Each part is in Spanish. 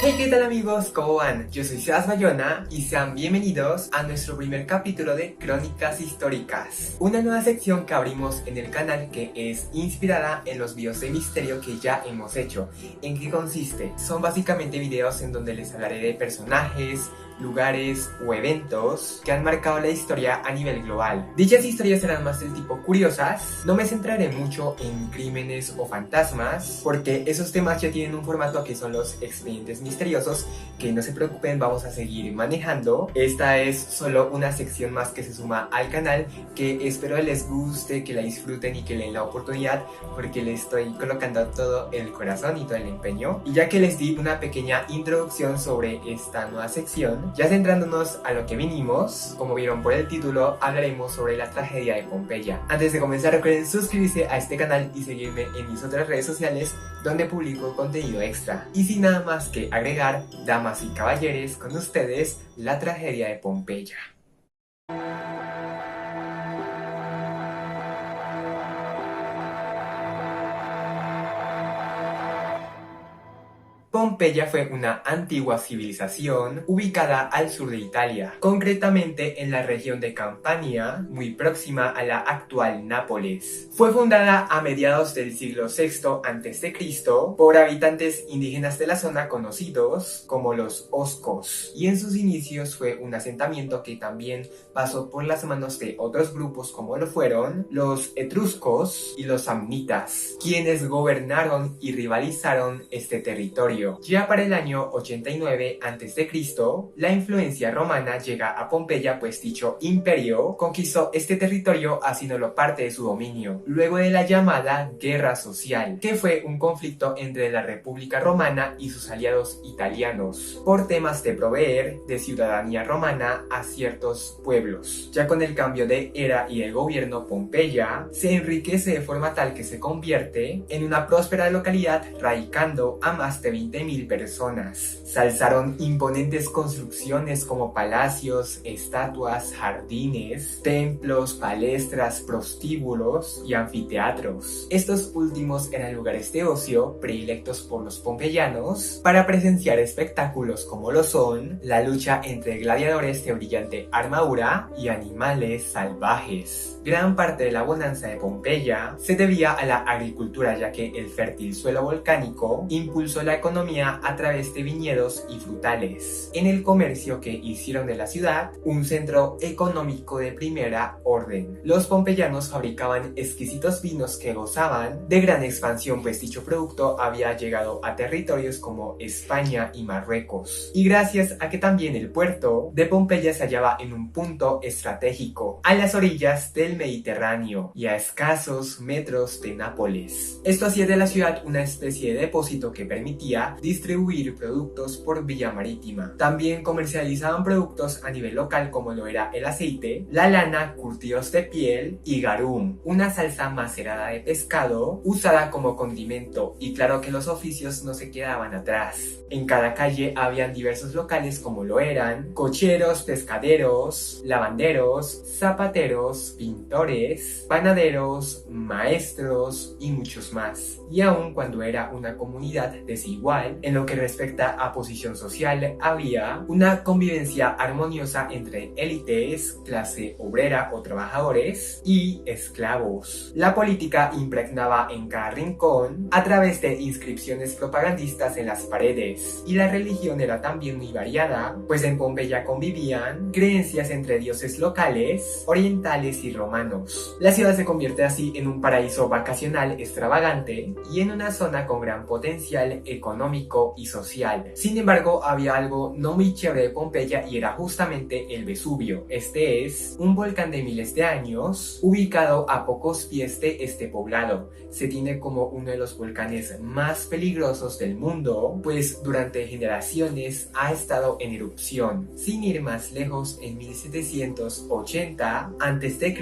Hey, ¿qué tal amigos? ¿Cómo van? Yo soy Sebas Bayona y sean bienvenidos a nuestro primer capítulo de Crónicas Históricas, una nueva sección que abrimos en el canal que es inspirada en los videos de misterio que ya hemos hecho. ¿En qué consiste? Son básicamente videos en donde les hablaré de personajes, lugares o eventos que han marcado la historia a nivel global. Dichas historias serán más del tipo curiosas, no me centraré mucho en crímenes o fantasmas, porque esos temas ya tienen un formato que son los expedientes misteriosos, que no se preocupen, vamos a seguir manejando. Esta es solo una sección más que se suma al canal, que espero les guste, que la disfruten y que le den la oportunidad, porque le estoy colocando todo el corazón y todo el empeño. Y ya que les di una pequeña introducción sobre esta nueva sección, ya centrándonos a lo que vinimos, como vieron por el título, hablaremos sobre la tragedia de Pompeya. Antes de comenzar, recuerden suscribirse a este canal y seguirme en mis otras redes sociales, donde publico contenido extra. Y sin nada más que agregar, damas y caballeros, con ustedes, la tragedia de Pompeya. Pompeya fue una antigua civilización ubicada al sur de Italia, concretamente en la región de Campania, muy próxima a la actual Nápoles. Fue fundada a mediados del siglo VI a.C. por habitantes indígenas de la zona conocidos como los Oscos, y en sus inicios fue un asentamiento que también pasó por las manos de otros grupos como lo fueron los etruscos y los samnitas, quienes gobernaron y rivalizaron este territorio. Ya para el año 89 a.C., la influencia romana llega a Pompeya, pues dicho imperio conquistó este territorio haciéndolo parte de su dominio, luego de la llamada Guerra Social, que fue un conflicto entre la República Romana y sus aliados italianos, por temas de proveer de ciudadanía romana a ciertos pueblos. Ya con el cambio de era y el gobierno, Pompeya se enriquece de forma tal que se convierte en una próspera localidad, radicando a más de 20.000 personas. Se alzaron imponentes construcciones como palacios, estatuas, jardines, templos, palestras, prostíbulos y anfiteatros. Estos últimos eran lugares de ocio predilectos por los pompeyanos para presenciar espectáculos como lo son la lucha entre gladiadores de brillante armadura y animales salvajes. Gran parte de la bonanza de Pompeya se debía a la agricultura, ya que el fértil suelo volcánico impulsó la economía a través de viñedos y frutales. En el comercio, que hicieron de la ciudad un centro económico de primera orden. Los pompeyanos fabricaban exquisitos vinos que gozaban de gran expansión, pues dicho producto había llegado a territorios como España y Marruecos. Y gracias a que también el puerto de Pompeya se hallaba en un punto estratégico, a las orillas del Mediterráneo y a escasos metros de Nápoles. Esto hacía de la ciudad una especie de depósito que permitía distribuir productos por vía marítima. También comercializaban productos a nivel local como lo era el aceite, la lana, curtidos de piel y garum, una salsa macerada de pescado usada como condimento, y claro que los oficios no se quedaban atrás. En cada calle habían diversos locales como lo eran cocheros, pescaderos, lavanderos, zapateros, pintores, panaderos, maestros y muchos más. Y aun cuando era una comunidad desigual en lo que respecta a posición social, había una convivencia armoniosa entre élites, clase obrera o trabajadores y esclavos. La política impregnaba en cada rincón a través de inscripciones propagandistas en las paredes, y la religión era también muy variada, pues en Pompeya convivían creencias entre dioses locales, orientales y romanos. La ciudad se convierte así en un paraíso vacacional extravagante y en una zona con gran potencial económico y social. Sin embargo, había algo no muy chévere de Pompeya, y era justamente el Vesubio. Este es un volcán de miles de años ubicado a pocos pies de este poblado. Se tiene como uno de los volcanes más peligrosos del mundo, pues durante generaciones ha estado en erupción. Sin ir más lejos, en 1780 a.C.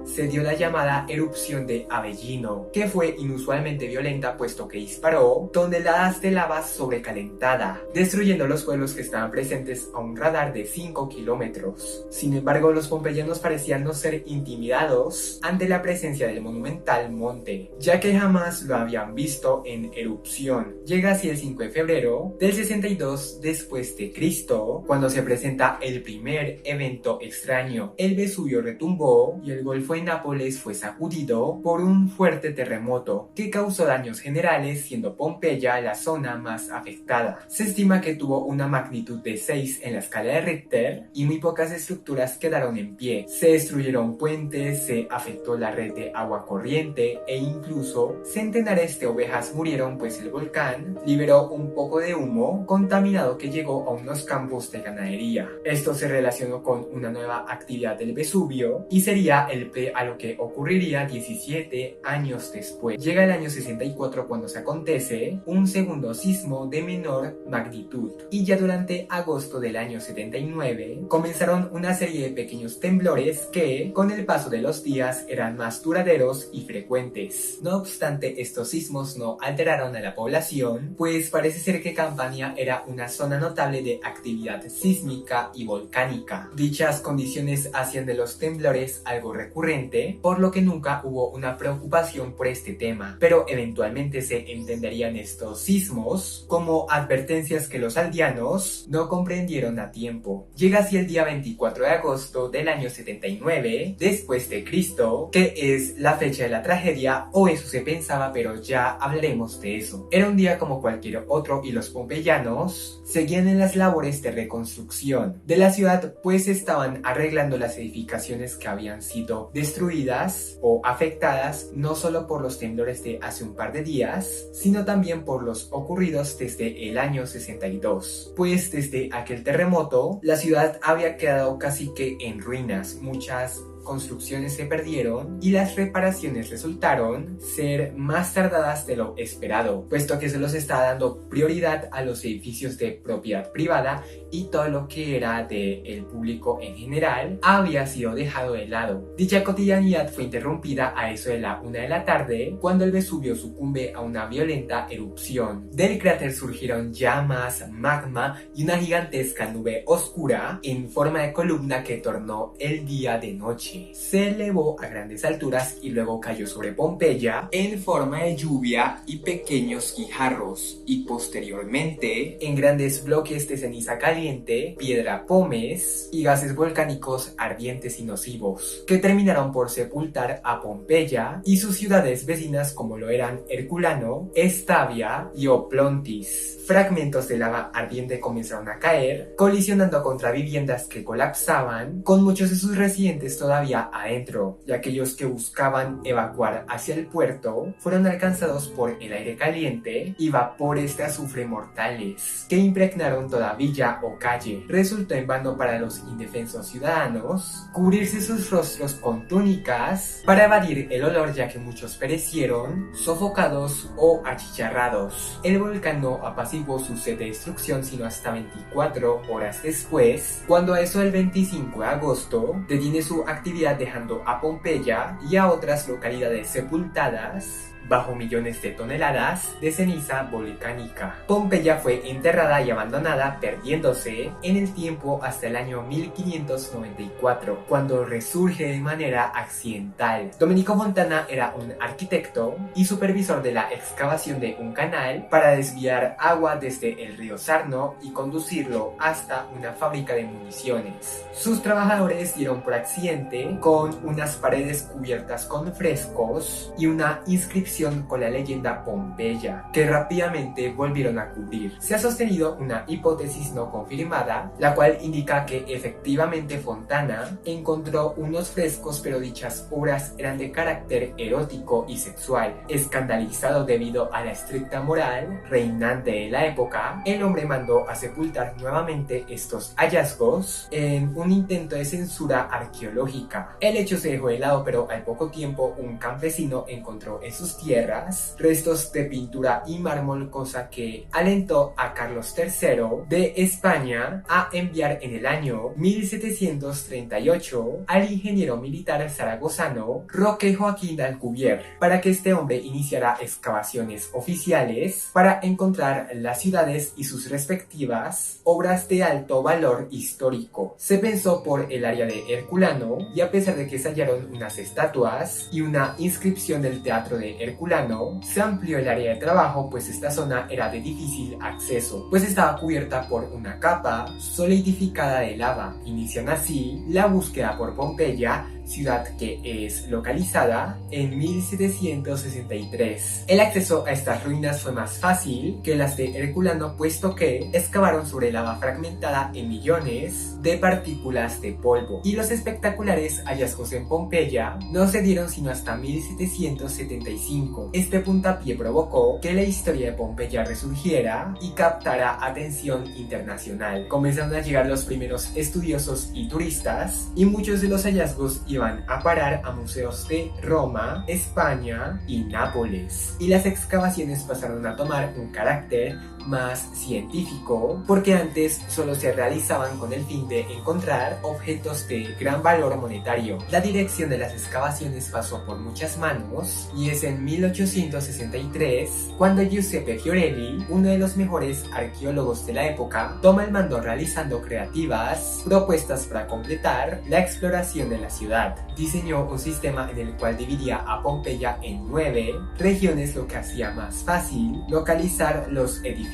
se dio la llamada erupción de Avellino, que fue inusualmente violenta puesto que disparó toneladas de lava lava sobrecalentada, destruyendo los pueblos que estaban presentes a un radar de 5 kilómetros. Sin embargo, los pompeyanos parecían no ser intimidados ante la presencia del monumental monte, ya que jamás lo habían visto en erupción. Llega así el 5 de febrero del 62 después de Cristo, cuando se presenta el primer evento extraño. El Vesubio retumbó y el Golfo de Nápoles fue sacudido por un fuerte terremoto que causó daños generales, siendo Pompeya la zona más afectada. Se estima que tuvo una magnitud de 6 en la escala de Richter y muy pocas estructuras quedaron en pie. Se destruyeron puentes, se afectó la red de agua corriente e incluso centenares de ovejas murieron, pues el volcán liberó un poco de humo contaminado que llegó a unos campos de ganadería. Esto se relacionó con una nueva actividad del Vesubio y sería el pre a lo que ocurriría 17 años después. Llega el año 64 cuando se acontece un segundo sismo de menor magnitud, y ya durante agosto del año 79 comenzaron una serie de pequeños temblores que con el paso de los días eran más duraderos y frecuentes. No obstante, estos sismos no alteraron a la población, pues parece ser que Campania era una zona notable de actividad sísmica y volcánica. Dichas condiciones hacían de los temblores algo recurrente, por lo que nunca hubo una preocupación por este tema, pero eventualmente se entenderían estos sismos como advertencias que los aldeanos no comprendieron a tiempo. Llega así el día 24 de agosto del año 79 después de Cristo, que es la fecha de la tragedia, o eso se pensaba, pero ya hablaremos de eso. Era un día como cualquier otro y los pompeyanos seguían en las labores de reconstrucción de la ciudad, pues estaban arreglando las edificaciones que habían sido destruidas o afectadas no solo por los temblores de hace un par de días, sino también por los ocurridos desde el año 62. Pues desde aquel terremoto, la ciudad había quedado casi que en ruinas. Muchas construcciones se perdieron y las reparaciones resultaron ser más tardadas de lo esperado, puesto que se los estaba dando prioridad a los edificios de propiedad privada y todo lo que era del público en general había sido dejado de lado. Dicha cotidianidad fue interrumpida a eso de la 1 de la tarde, cuando el Vesubio sucumbe a una violenta erupción. Del cráter surgieron llamas, magma y una gigantesca nube oscura en forma de columna que tornó el día de noche. Se elevó a grandes alturas y luego cayó sobre Pompeya en forma de lluvia y pequeños guijarros, y posteriormente en grandes bloques de ceniza caliente, piedra pómez y gases volcánicos ardientes y nocivos, que terminaron por sepultar a Pompeya y sus ciudades vecinas, como lo eran Herculano, Estavia y Oplontis. Fragmentos de lava ardiente comenzaron a caer, colisionando contra viviendas que colapsaban, con muchos de sus residentes todavía adentro, y aquellos que buscaban evacuar hacia el puerto fueron alcanzados por el aire caliente y vapores de azufre mortales que impregnaron toda villa o calle. Resultó en vano para los indefensos ciudadanos cubrirse sus rostros con túnicas para evadir el olor, ya que muchos perecieron sofocados o achicharrados. El volcán no apaciguó su sed de destrucción sino hasta 24 horas después, cuando a eso del 25 de agosto detiene su actividad, dejando a Pompeya y a otras localidades sepultadas bajo millones de toneladas de ceniza volcánica. Pompeya fue enterrada y abandonada, perdiéndose en el tiempo hasta el año 1594, cuando resurge de manera accidental. Domenico Fontana era un arquitecto y supervisor de la excavación de un canal para desviar agua desde el río Sarno y conducirlo hasta una fábrica de municiones. Sus trabajadores dieron por accidente con unas paredes cubiertas con frescos y una inscripción con la leyenda Pompeya, que rápidamente volvieron a cubrir. Se ha sostenido una hipótesis no confirmada, la cual indica que efectivamente Fontana encontró unos frescos, pero dichas obras eran de carácter erótico y sexual. Escandalizado debido a la estricta moral reinante de la época, el hombre mandó a sepultar nuevamente estos hallazgos en un intento de censura arqueológica. El hecho se dejó de lado, pero al poco tiempo un campesino encontró en sus tierras, restos de pintura y mármol, cosa que alentó a Carlos III de España a enviar en el año 1738 al ingeniero militar zaragozano Roque Joaquín de Alcubierre para que este hombre iniciara excavaciones oficiales para encontrar las ciudades y sus respectivas obras de alto valor histórico. Se pensó por el área de Herculano y a pesar de que se hallaron unas estatuas y una inscripción del teatro de Herculano, se amplió el área de trabajo, pues esta zona era de difícil acceso, pues estaba cubierta por una capa solidificada de lava. Inician así la búsqueda por Pompeya, ciudad que es localizada en 1763. El acceso a estas ruinas fue más fácil que las de Herculano, puesto que excavaron sobre lava fragmentada en millones de partículas de polvo, y los espectaculares hallazgos en Pompeya no se dieron sino hasta 1775. Este puntapié provocó que la historia de Pompeya resurgiera y captara atención internacional. Comenzaron a llegar los primeros estudiosos y turistas, y muchos de los hallazgos iban a parar a museos de Roma, España y Nápoles. Y las excavaciones pasaron a tomar un carácter más científico, porque antes solo se realizaban con el fin de encontrar objetos de gran valor monetario. La dirección de las excavaciones pasó por muchas manos, y es en 1863 cuando Giuseppe Fiorelli, uno de los mejores arqueólogos de la época, toma el mando realizando creativas propuestas para completar la exploración de la ciudad. Diseñó un sistema en el cual dividía a Pompeya en 9 regiones, lo que hacía más fácil localizar los edificios.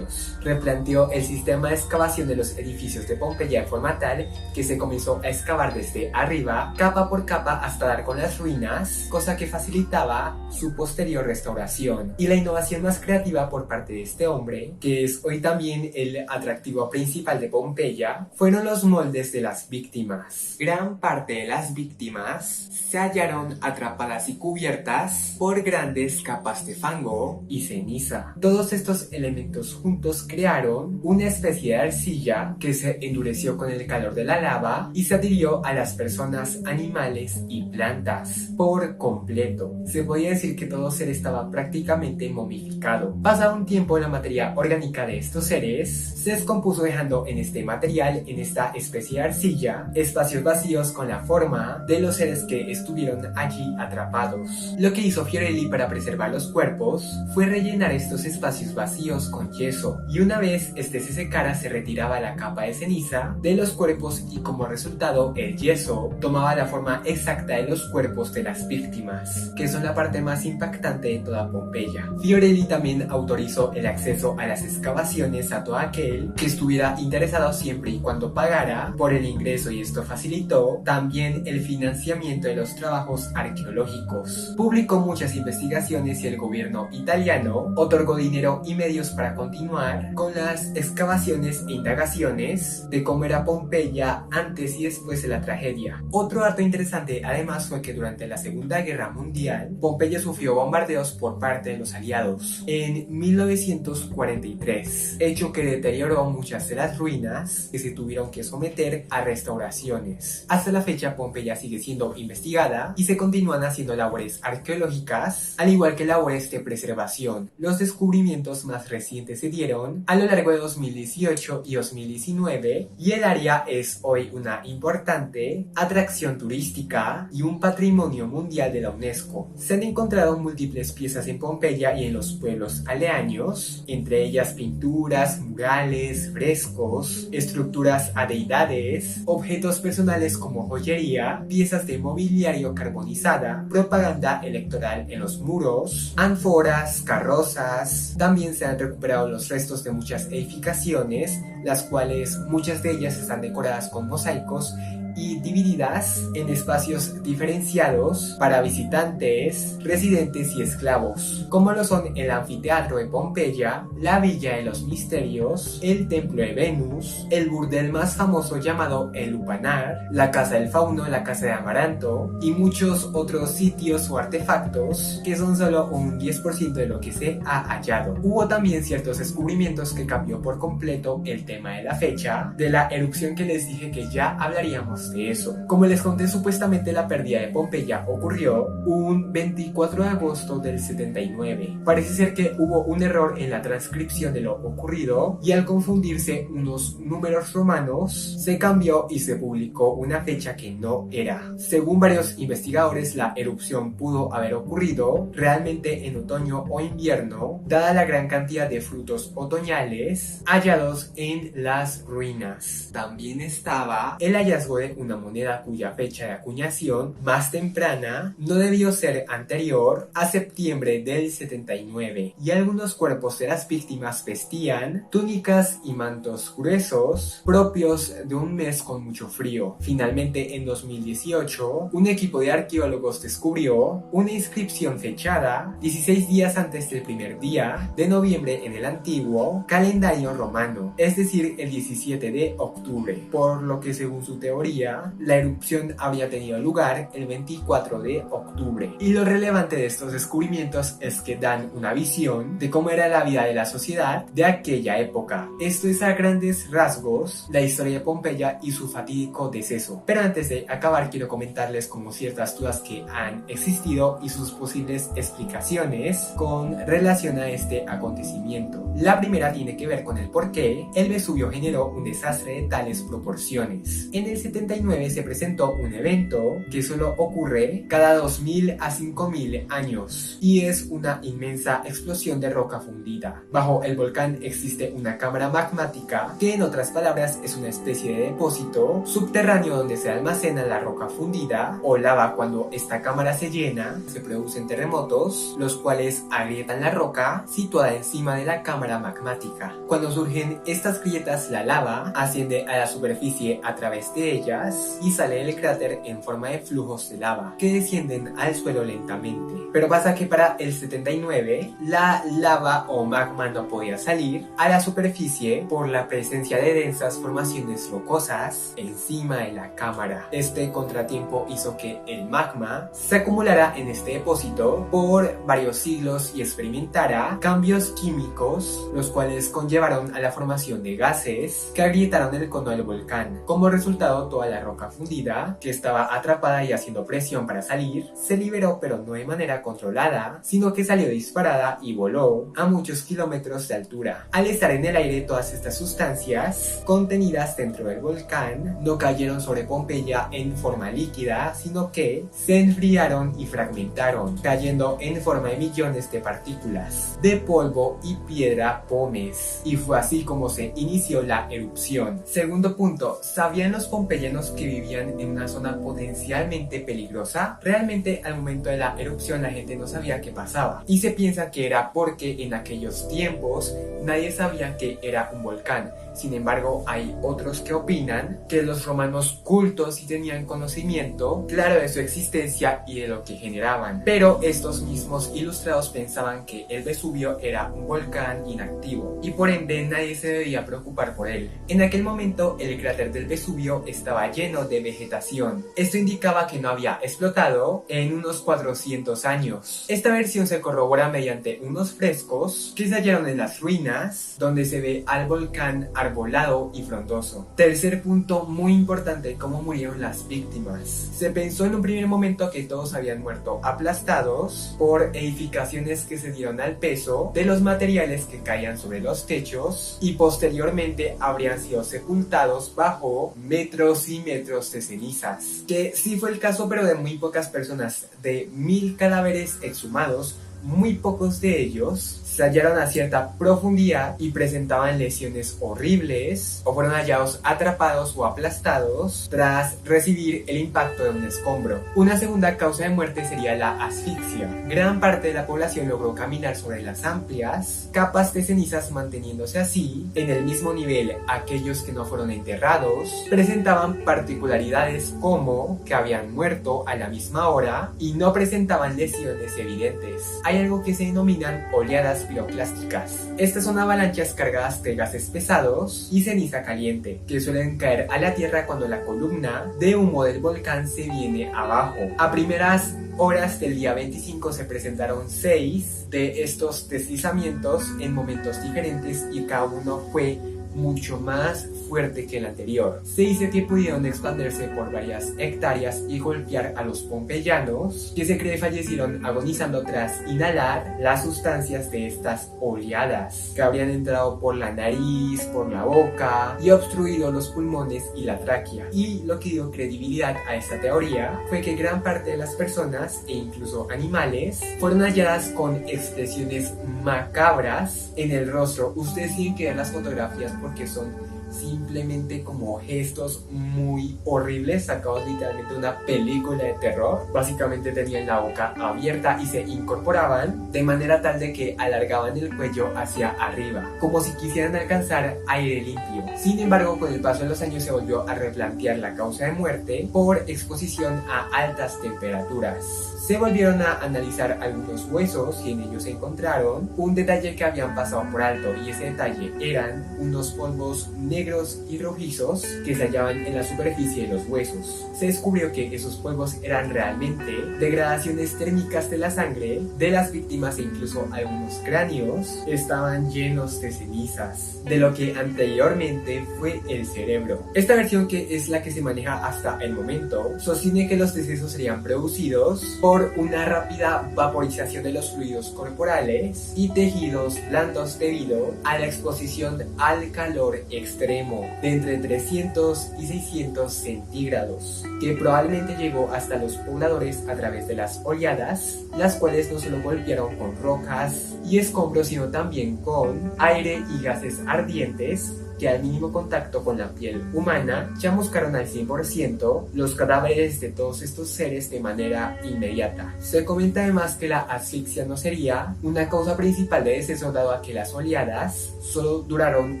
Replanteó el sistema de excavación de los edificios de Pompeya de forma tal que se comenzó a excavar desde arriba, capa por capa, hasta dar con las ruinas, cosa que facilitaba su posterior restauración. Y la innovación más creativa por parte de este hombre, que es hoy también el atractivo principal de Pompeya, fueron los moldes de las víctimas. Gran parte de las víctimas se hallaron atrapadas y cubiertas por grandes capas de fango y ceniza. Todos estos elementos juntos crearon una especie de arcilla que se endureció con el calor de la lava y se adhirió a las personas, animales y plantas por completo. Se podía decir que todo ser estaba prácticamente momificado. Pasado un tiempo, la materia orgánica de estos seres se descompuso, dejando en este material, en esta especie de arcilla, espacios vacíos con la forma de los seres que estuvieron allí atrapados. Lo que hizo Fiorelli para preservar los cuerpos fue rellenar estos espacios vacíos con yeso, y una vez este se secara se retiraba la capa de ceniza de los cuerpos, y como resultado el yeso tomaba la forma exacta de los cuerpos de las víctimas, que son la parte más impactante de toda Pompeya. Fiorelli también autorizó el acceso a las excavaciones a todo aquel que estuviera interesado, siempre y cuando pagara por el ingreso, y esto facilitó también el financiamiento de los trabajos arqueológicos. Publicó muchas investigaciones y el gobierno italiano otorgó dinero y medios para continuar con las excavaciones e indagaciones de cómo era Pompeya antes y después de la tragedia. Otro dato interesante además fue que durante la Segunda Guerra Mundial, Pompeya sufrió bombardeos por parte de los aliados en 1943, hecho que deterioró muchas de las ruinas, que se tuvieron que someter a restauraciones. Hasta la fecha, Pompeya sigue siendo investigada y se continúan haciendo labores arqueológicas, al igual que labores de preservación. Los descubrimientos más recientes se dieron a lo largo de 2018 y 2019, y el área es hoy una importante atracción turística y un patrimonio mundial de la UNESCO. Se han encontrado múltiples piezas en Pompeya y en los pueblos aledaños, entre ellas pinturas, murales, frescos, estructuras a deidades, objetos personales como joyería, piezas de mobiliario carbonizada, propaganda electoral en los muros, ánforas, carrozas. También se han recuperado los restos de muchas edificaciones, las cuales muchas de ellas están decoradas con mosaicos y divididas en espacios diferenciados para visitantes, residentes y esclavos, como lo son el anfiteatro de Pompeya, la Villa de los Misterios, el Templo de Venus, el burdel más famoso llamado el Lupanar, la Casa del Fauno, la Casa de Amaranto y muchos otros sitios o artefactos que son solo un 10% de lo que se ha hallado. Hubo también ciertos descubrimientos que cambió por completo el tema de la fecha de la erupción que les dije que ya hablaríamos menos de eso. Como les conté, supuestamente la pérdida de Pompeya ocurrió un 24 de agosto del 79. Parece ser que hubo un error en la transcripción de lo ocurrido y al confundirse unos números romanos se cambió y se publicó una fecha que no era. Según varios investigadores, la erupción pudo haber ocurrido realmente en otoño o invierno, dada la gran cantidad de frutos otoñales hallados en las ruinas. También estaba el hallazgo de una moneda cuya fecha de acuñación más temprana no debió ser anterior a septiembre del 79, y algunos cuerpos de las víctimas vestían túnicas y mantos gruesos propios de un mes con mucho frío. Finalmente, en 2018, un equipo de arqueólogos descubrió una inscripción fechada 16 días antes del primer día de noviembre en el antiguo calendario romano, es decir, el 17 de octubre, por lo que según su teoría, la erupción habría tenido lugar el 24 de octubre. Y lo relevante de estos descubrimientos es que dan una visión de cómo era la vida de la sociedad de aquella época. Esto es a grandes rasgos la historia de Pompeya y su fatídico deceso. Pero antes de acabar, quiero comentarles como ciertas dudas que han existido y sus posibles explicaciones con relación a este acontecimiento. La primera tiene que ver con el por qué el Vesubio generó un desastre de tales proporciones. En el 79 se presentó un evento que solo ocurre cada 2000 a 5000 años y es una inmensa explosión de roca fundida. Bajo el volcán existe una cámara magmática que, en otras palabras, es una especie de depósito subterráneo donde se almacena la roca fundida o lava. Cuando esta cámara se llena, se producen terremotos, los cuales agrietan la roca situada encima de la cámara magmática. Cuando surgen estas grietas, la lava asciende a la superficie a través de ellas y sale del cráter en forma de flujos de lava que descienden al suelo lentamente. Pero pasa que para el 79 la lava o magma no podía salir a la superficie por la presencia de densas formaciones rocosas encima de la cámara. Este contratiempo hizo que el magma se acumulara en este depósito por varios siglos y experimentara cambios químicos, los cuales conllevaron a la formación de gases que agrietaron el cono del volcán. Como resultado, toda la roca fundida, que estaba atrapada y haciendo presión para salir, se liberó, pero no de manera controlada, sino que salió disparada y voló a muchos kilómetros de altura. Al estar en el aire, todas estas sustancias contenidas dentro del volcán no cayeron sobre Pompeya en forma líquida, sino que se enfriaron y fragmentaron, cayendo en forma de millones de partículas de polvo y piedra pómez. Y fue así como se inició la erupción. Segundo punto, ¿sabían los pompeyanos que vivían en una zona potencialmente peligrosa? Realmente, al momento de la erupción, la gente no sabía qué pasaba, y se piensa que era porque en aquellos tiempos nadie sabía que era un volcán. Sin embargo, hay otros que opinan que los romanos cultos sí tenían conocimiento claro de su existencia y de lo que generaban, pero estos mismos ilustrados pensaban que el Vesubio era un volcán inactivo y por ende nadie se debía preocupar por él. En aquel momento, el cráter del Vesubio estaba lleno de vegetación. Esto indicaba que no había explotado en unos 400 años. Esta versión se corrobora mediante unos frescos que se hallaron en las ruinas, donde se ve al volcán arbolado y frondoso. Tercer punto muy importante: cómo murieron las víctimas. Se pensó en un primer momento que todos habían muerto aplastados por edificaciones que se dieron al peso de los materiales que caían sobre los techos, y posteriormente habrían sido sepultados bajo metros y metros de cenizas, que sí fue el caso, pero de muy pocas personas. De 1000 cadáveres exhumados, muy pocos de ellos se hallaron a cierta profundidad y presentaban lesiones horribles o fueron hallados atrapados o aplastados tras recibir el impacto de un escombro. Una segunda causa de muerte sería la asfixia. Gran parte de la población logró caminar sobre las amplias capas de cenizas, manteniéndose así en el mismo nivel. Aquellos que no fueron enterrados presentaban particularidades como que habían muerto a la misma hora y no presentaban lesiones evidentes. Hay algo que se denominan oleadas piroclásticas. Estas son avalanchas cargadas de gases pesados y ceniza caliente que suelen caer a la tierra cuando la columna de humo del volcán se viene abajo. A primeras horas del día 25 se presentaron 6 de estos deslizamientos en momentos diferentes y cada uno fue mucho más fuerte que el anterior. Se dice que pudieron expandirse por varias hectáreas y golpear a los pompeyanos, que se cree fallecieron agonizando tras inhalar las sustancias de estas oleadas, que habrían entrado por la nariz, por la boca y obstruido los pulmones y la tráquea. Y lo que dio credibilidad a esta teoría fue que gran parte de las personas e incluso animales fueron halladas con expresiones macabras en el rostro. Ustedes tienen que ver las fotografías porque son simplemente como gestos muy horribles sacados literalmente de una película de terror. Básicamente tenían la boca abierta y se incorporaban de manera tal de que alargaban el cuello hacia arriba, como si quisieran alcanzar aire limpio. Sin embargo, con el paso de los años se volvió a replantear la causa de muerte por exposición a altas temperaturas. Se volvieron a analizar algunos huesos y en ellos se encontraron un detalle que habían pasado por alto, y ese detalle eran unos polvos negros y rojizos que se hallaban en la superficie de los huesos. Se descubrió que esos polvos eran realmente degradaciones térmicas de la sangre de las víctimas, e incluso algunos cráneos estaban llenos de cenizas de lo que anteriormente fue el cerebro. Esta versión, que es la que se maneja hasta el momento, sostiene que los decesos serían producidos por una rápida vaporización de los fluidos corporales y tejidos blandos debido a la exposición al calor extremo de entre 300 y 600 centígrados, que probablemente llegó hasta los pobladores a través de las oleadas, las cuales no solo golpearon con rocas y escombros, sino también con aire y gases ardientes que al mínimo contacto con la piel humana chamuscaron al 100% los cadáveres de todos estos seres de manera inmediata. Se comenta además que la asfixia no sería una causa principal de deceso, dado a que las oleadas solo duraron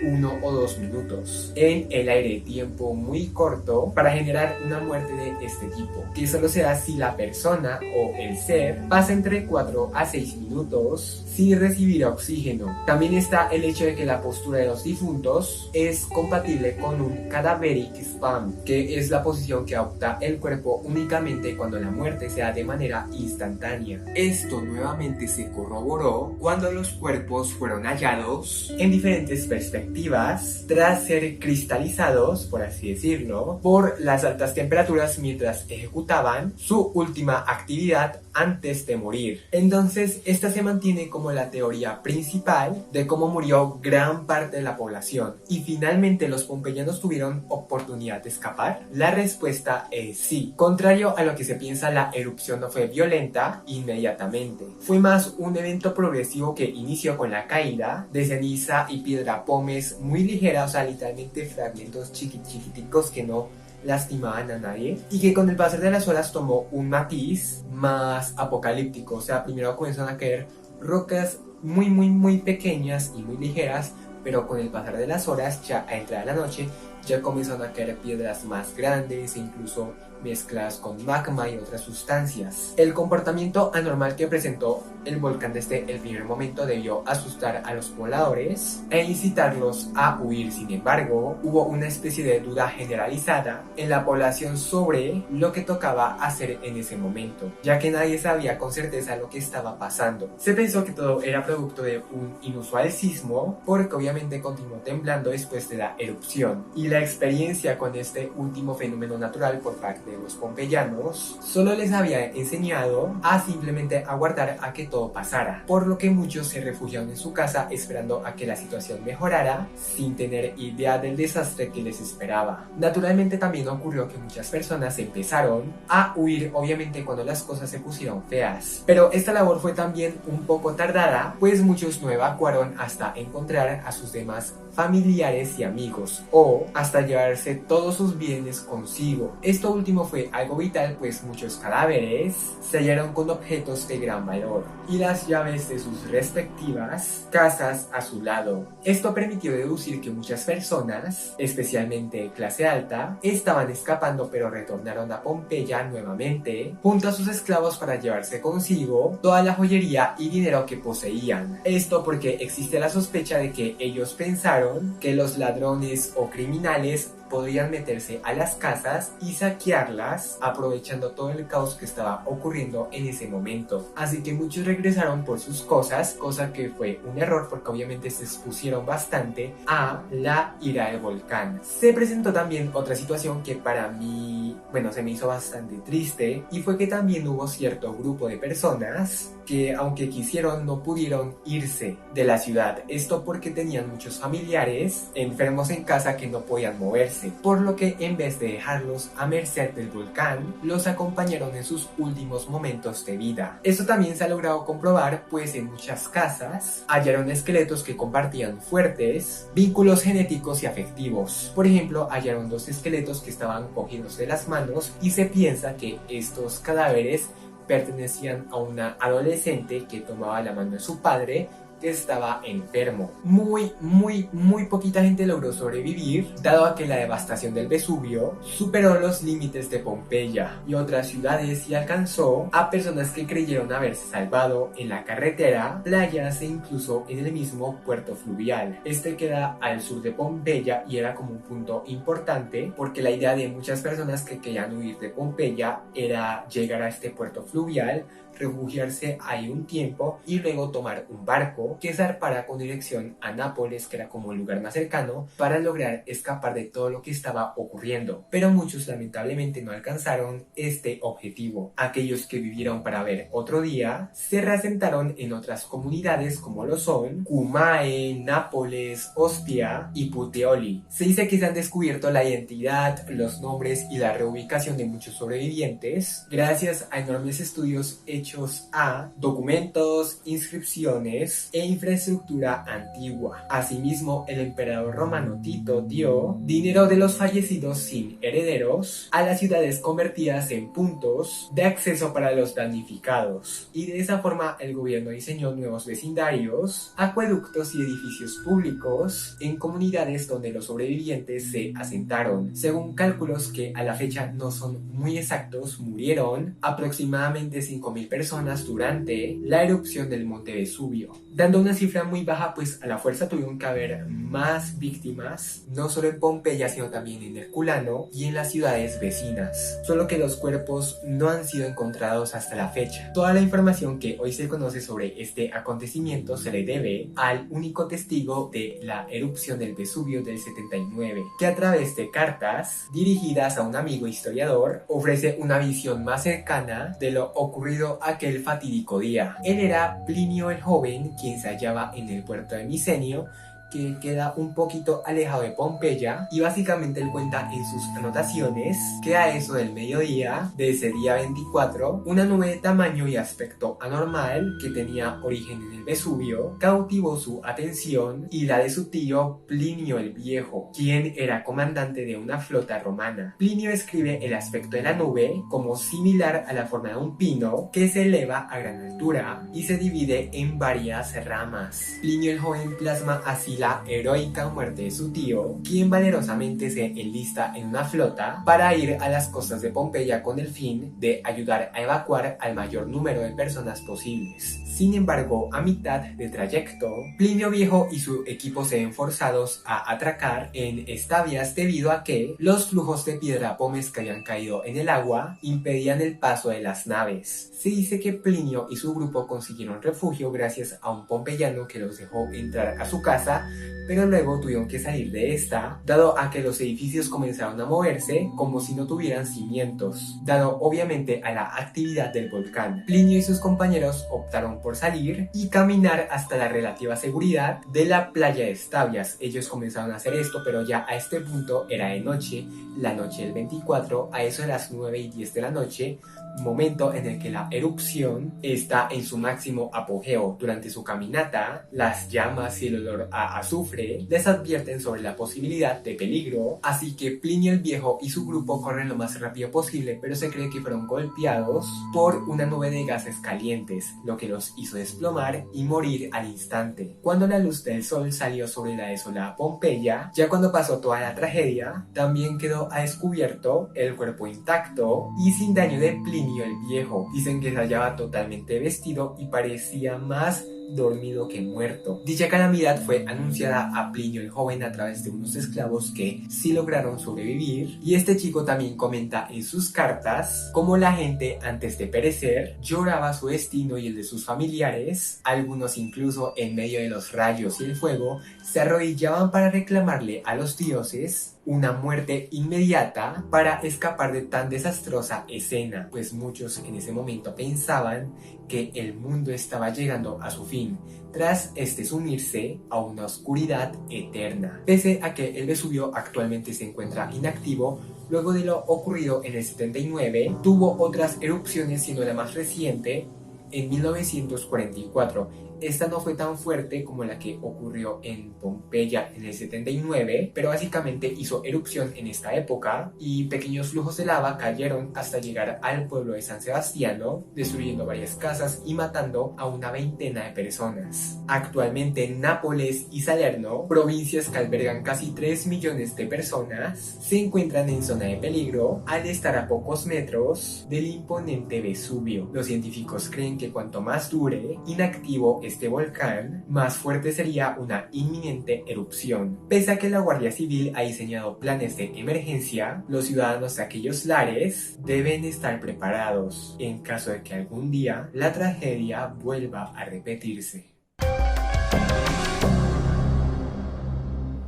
1 o 2 minutos en el aire, tiempo muy corto para generar una muerte de este tipo, que solo se da si la persona o el ser pasa entre 4 a 6 minutos sin recibir oxígeno. También está el hecho de que la postura de los difuntos es compatible con un cadaveric spam, que es la posición que adopta el cuerpo únicamente cuando la muerte se da de manera instantánea. Esto nuevamente se corroboró cuando los cuerpos fueron hallados en diferentes perspectivas tras ser cristalizados, por así decirlo, por las altas temperaturas mientras ejecutaban su última actividad antes de morir. Entonces, esta se mantiene como la teoría principal de cómo murió gran parte de la población. Y finalmente, ¿los pompeyanos tuvieron oportunidad de escapar? La respuesta es sí. Contrario a lo que se piensa, la erupción no fue violenta inmediatamente. Fue más un evento progresivo que inició con la caída de ceniza y piedra pómez muy ligera, o sea, literalmente fragmentos chiquiticos que no lastimaban a nadie, y que con el pasar de las horas tomó un matiz más apocalíptico. O sea, primero comenzaron a caer rocas muy pequeñas y muy ligeras, pero con el pasar de las horas, ya a entrar la noche, ya comenzaron a caer piedras más grandes e incluso mezclas con magma y otras sustancias. El comportamiento anormal que presentó el volcán desde el primer momento debió asustar a los pobladores e incitarlos a huir. Sin embargo, hubo una especie de duda generalizada en la población sobre lo que tocaba hacer en ese momento, ya que nadie sabía con certeza lo que estaba pasando. Se pensó que todo era producto de un inusual sismo, porque obviamente continuó temblando después de la erupción, y la experiencia con este último fenómeno natural por parte de los pompeyanos solo les había enseñado a simplemente aguardar a que todo pasara, por lo que muchos se refugiaron en su casa esperando a que la situación mejorara sin tener idea del desastre que les esperaba. Naturalmente también ocurrió que muchas personas empezaron a huir, obviamente cuando las cosas se pusieron feas, pero esta labor fue también un poco tardada, pues muchos no evacuaron hasta encontrar a sus demás familiares y amigos, o hasta llevarse todos sus bienes consigo. Esto último fue algo vital, pues muchos cadáveres se hallaron con objetos de gran valor y las llaves de sus respectivas casas a su lado. Esto permitió deducir que muchas personas, especialmente clase alta, estaban escapando, pero retornaron a Pompeya nuevamente junto a sus esclavos para llevarse consigo toda la joyería y dinero que poseían. Esto porque existe la sospecha de que ellos pensaron que los ladrones o criminales podrían meterse a las casas y saquearlas, aprovechando todo el caos que estaba ocurriendo en ese momento. Así que muchos regresaron por sus cosas, cosa que fue un error porque obviamente se expusieron bastante a la ira del volcán. Se presentó también otra situación que para mí, bueno, se me hizo bastante triste, y fue que también hubo cierto grupo de personas que, aunque quisieron, no pudieron irse de la ciudad. Esto porque tenían muchos familiares enfermos en casa que no podían moverse, por lo que en vez de dejarlos a merced del volcán, los acompañaron en sus últimos momentos de vida. Esto también se ha logrado comprobar, pues en muchas casas hallaron esqueletos que compartían fuertes vínculos genéticos y afectivos. Por ejemplo, hallaron dos esqueletos que estaban cogidos de las manos, y se piensa que estos cadáveres pertenecían a una adolescente que tomaba la mano de su padre, que estaba enfermo. Muy poquita gente logró sobrevivir, dado a que la devastación del Vesubio superó los límites de Pompeya y otras ciudades, y alcanzó a personas que creyeron haberse salvado en la carretera, playas e incluso en el mismo puerto fluvial. Este queda al sur de Pompeya y era como un punto importante porque la idea de muchas personas que querían huir de Pompeya era llegar a este puerto fluvial, refugiarse ahí un tiempo y luego tomar un barco que zarpara con dirección a Nápoles, que era como el lugar más cercano, para lograr escapar de todo lo que estaba ocurriendo. Pero muchos lamentablemente no alcanzaron este objetivo. Aquellos que vivieron para ver otro día se reasentaron en otras comunidades como lo son Cumae, Nápoles, Ostia y Puteoli. Se dice que se han descubierto la identidad, los nombres y la reubicación de muchos sobrevivientes gracias a enormes estudios hechos a documentos, inscripciones e infraestructura antigua. Asimismo, el emperador romano Tito dio dinero de los fallecidos sin herederos a las ciudades convertidas en puntos de acceso para los damnificados, y de esa forma el gobierno diseñó nuevos vecindarios, acueductos y edificios públicos en comunidades donde los sobrevivientes se asentaron. Según cálculos que a la fecha no son muy exactos, murieron aproximadamente 5.000 personas durante la erupción del monte Vesubio, dando una cifra muy baja, pues a la fuerza tuvieron que haber más víctimas, no solo en Pompeya sino también en Herculano y en las ciudades vecinas, solo que los cuerpos no han sido encontrados hasta la fecha. Toda la información que hoy se conoce sobre este acontecimiento se le debe al único testigo de la erupción del Vesubio del 79, que a través de cartas dirigidas a un amigo historiador ofrece una visión más cercana de lo ocurrido aquel fatídico día. Él era Plinio el Joven, quien se hallaba en el puerto de Micenio, que queda un poquito alejado de Pompeya, y básicamente él cuenta en sus anotaciones que a eso del mediodía de ese día 24, una nube de tamaño y aspecto anormal que tenía origen en el Vesubio cautivó su atención y la de su tío Plinio el Viejo, quien era comandante de una flota romana. Plinio escribe el aspecto de la nube como similar a la forma de un pino que se eleva a gran altura y se divide en varias ramas. Plinio el Joven plasma así la heroica muerte de su tío, quien valerosamente se enlista en una flota para ir a las costas de Pompeya con el fin de ayudar a evacuar al mayor número de personas posibles. Sin embargo, a mitad de trayecto, Plinio Viejo y su equipo se ven forzados a atracar en Estabias debido a que los flujos de piedra pómez que habían caído en el agua impedían el paso de las naves. Se dice que Plinio y su grupo consiguieron refugio gracias a un pompeyano que los dejó entrar a su casa, pero luego tuvieron que salir de esta, dado a que los edificios comenzaron a moverse como si no tuvieran cimientos, dado obviamente a la actividad del volcán. Plinio y sus compañeros optaron por salir y caminar hasta la relativa seguridad de la playa de Estabias. Ellos comenzaron a hacer esto, pero ya a este punto era de noche, la noche del 24, a eso de las 9:10 de la noche, momento en el que la erupción está en su máximo apogeo. Durante su caminata, las llamas y el olor a azufre les advierten sobre la posibilidad de peligro, así que Plinio el Viejo y su grupo corren lo más rápido posible, pero se cree que fueron golpeados por una nube de gases calientes, lo que los hizo desplomar y morir al instante. Cuando la luz del sol salió sobre la desolada Pompeya, ya cuando pasó toda la tragedia, también quedó a descubierto el cuerpo intacto y sin daño de Plinio el Viejo. Dicen que se hallaba totalmente vestido y parecía más dormido que muerto. Dicha calamidad fue anunciada a Plinio el Joven a través de unos esclavos que sí lograron sobrevivir, y este chico también comenta en sus cartas cómo la gente antes de perecer lloraba su destino y el de sus familiares. Algunos incluso en medio de los rayos y el fuego se arrodillaban para reclamarle a los dioses una muerte inmediata para escapar de tan desastrosa escena, pues muchos en ese momento pensaban que el mundo estaba llegando a su fin, tras este sumirse a una oscuridad eterna. Pese a que el Vesubio actualmente se encuentra inactivo, luego de lo ocurrido en el 79, tuvo otras erupciones, siendo la más reciente en 1944. Esta no fue tan fuerte como la que ocurrió en Pompeya en el 79, pero básicamente hizo erupción en esta época y pequeños flujos de lava cayeron hasta llegar al pueblo de San Sebastiano, destruyendo varias casas y matando a una veintena de personas. Actualmente Nápoles y Salerno, provincias que albergan casi 3 millones de personas, se encuentran en zona de peligro al estar a pocos metros del imponente Vesubio. Los científicos creen que cuanto más dure inactivo este volcán, más fuerte sería una inminente erupción. Pese a que la Guardia Civil ha diseñado planes de emergencia, los ciudadanos de aquellos lares deben estar preparados en caso de que algún día la tragedia vuelva a repetirse.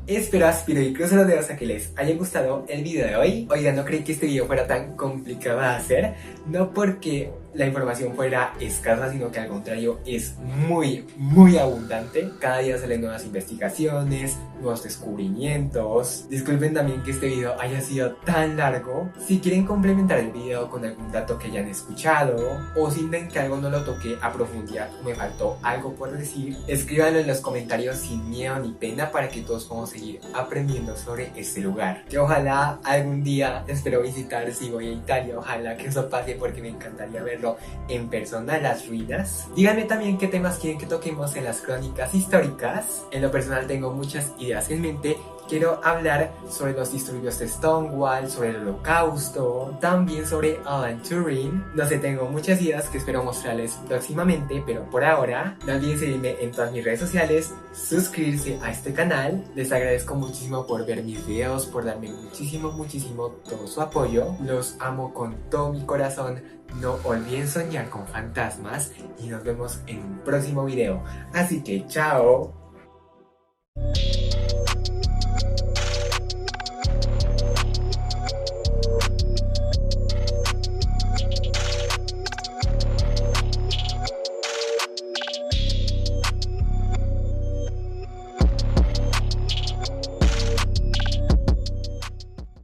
Espero, aspiro y cruzo los dedos a que les haya gustado el video de hoy. Oigan, no creí que este video fuera tan complicado de hacer, no porque la información fuera escasa, sino que al contrario es muy abundante. Cada día salen nuevas investigaciones, nuevos descubrimientos. Disculpen también que este video haya sido tan largo. Si quieren complementar el video con algún dato que hayan escuchado, o sienten que algo no lo toqué a profundidad o me faltó algo por decir, escríbanlo en los comentarios sin miedo ni pena para que todos podamos seguir aprendiendo sobre este lugar, que ojalá algún día espero visitar. Si voy a Italia, ojalá que eso pase, porque me encantaría verlo en persona, las ruinas. Díganme también qué temas quieren que toquemos en las crónicas históricas. En lo personal tengo muchas ideas en mente. Quiero hablar sobre los disturbios de Stonewall, sobre el Holocausto, también sobre Alan Turing. No sé, tengo muchas ideas que espero mostrarles próximamente, pero por ahora no olviden seguirme en todas mis redes sociales, suscribirse a este canal. Les agradezco muchísimo por ver mis videos, por darme muchísimo todo su apoyo. Los amo con todo mi corazón. No olviden soñar con fantasmas y nos vemos en un próximo video. Así que chao.